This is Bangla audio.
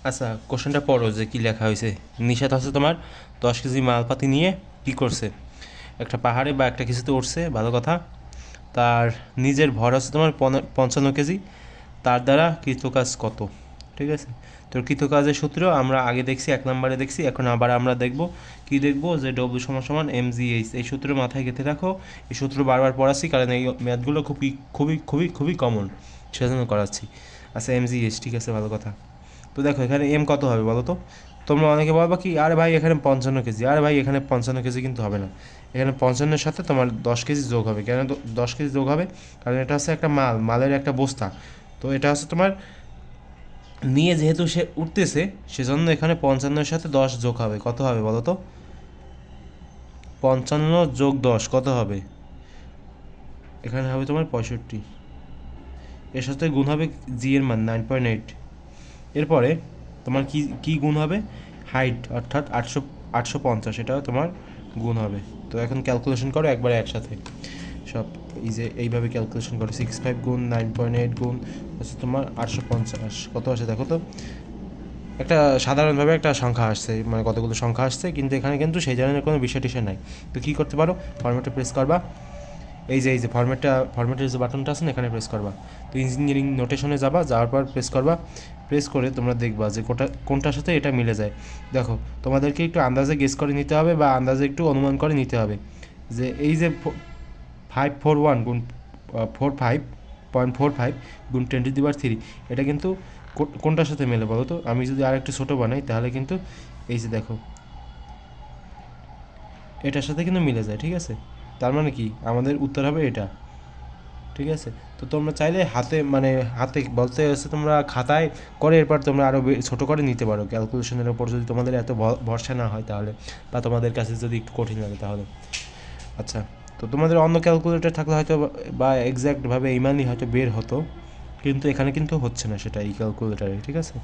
আচ্ছা, কোশ্চেনটা পড়ো যে কী লেখা হয়েছে। নিশাত হচ্ছে তোমার 10 কেজি মালপাতি নিয়ে কী করছে, একটা পাহাড়ে বা একটা কিছুতে উঠছে, ভালো কথা। তার নিজের ভর হচ্ছে তোমার 55 কেজি। তার দ্বারা কৃতকাজ কত? ঠিক আছে, তোর কৃতকাজের সূত্র আমরা আগে দেখছি, 1 নম্বরে দেখছি, এখন আবার আমরা দেখব কি দেখব যে ডব্লিউ সমান সমান mgh। এই সূত্র মাথায় গেঁথে রাখো। এই সূত্র বারবার পড়াচ্ছি কারণ এই ম্যাথগুলো খুবই খুবই খুবই খুবই কমন, সেজন্য করাচ্ছি। আচ্ছা, mgh, ঠিক আছে, ভালো কথা। তো দেখো এখানে এম কত হবে বলো তো। তোমরা অনেকে বলবা কি, আরে ভাই এখানে 55 কেজি, আরে ভাই এখানে 55 কেজি কিন্তু হবে না। এখানে 55-এর সাথে তোমার 10 কেজি যোগ হবে। কেন 10 কেজি যোগ হবে? কারণ এটা হচ্ছে একটা মালের একটা বস্তা। তো এটা হচ্ছে তোমার নিয়ে যেহেতু সে উঠতেছে, সেজন্য এখানে 55-এর সাথে 10 যোগ হবে। কত হবে বলো তো? 55 + 10 কত হবে? এখানে হবে তোমার 65। এর সাথে গুণ হবে জি এর মান 9.8। এরপরে তোমার কি কি গুণ হবে? হাইট, অর্থাৎ 850, এটাও তোমার গুণ হবে। তো এখন ক্যালকুলেশন করো একবারে একসাথে সব। এই যে এইভাবে ক্যালকুলেশন করো, 65 গুণ 9.8 গুণ হচ্ছে তোমার 850, কত আসে দেখো তো। একটা সাধারণভাবে একটা সংখ্যা আসছে, মানে কতগুলো সংখ্যা আসছে, কিন্তু এখানে কিন্তু সেই ধরনের কোনো বিষয় টিষয় নাই। তো কী করতে পারো, ফরম্যাটে প্রেস করবা। এই যে ফরম্যাটের যে বাটনটা আছে না, এখানে প্রেস করবা। তো ইঞ্জিনিয়ারিং নোটেশনে যাবা, যাওয়ার পর প্রেস করবা। প্রেস করে তোমরা দেখবা যে কোনটার সাথে এটা মিলে যায়। দেখো, তোমাদেরকে একটু আন্দাজে গেস করে নিতে হবে বা আন্দাজে একটু অনুমান করে নিতে হবে যে এই যে 541 গুণ 45.45 গুণ 10⁻³ এটা কিন্তু কোনটার সাথে মেলে বলো তো। আমি যদি আর একটু ছোটো বানাই তাহলে কিন্তু এই যে দেখো, এটার সাথে কিন্তু মিলে যায়। ঠিক আছে, তার মানে কি আমাদের উত্তর হবে এটা। ঠিক আছে, তো তোমরা চাইলে হাতে, মানে হাতে বলতে হচ্ছে তোমরা খাতায় করে এরপর তোমরা আরও ছোটো করে নিতে পারো ক্যালকুলেশনের ওপর, যদি তোমাদের এত ভরসা না হয় তাহলে, বা তোমাদের কাছে যদি একটু কঠিন লাগে তাহলে। আচ্ছা, তো তোমাদের অন্য ক্যালকুলেটর থাকলে হয়তো বা এক্স্যাক্টভাবে এই মানই হয়তো বের হতো, কিন্তু এখানে কিন্তু হচ্ছে না সেটা এই ক্যালকুলেটারে। ঠিক আছে।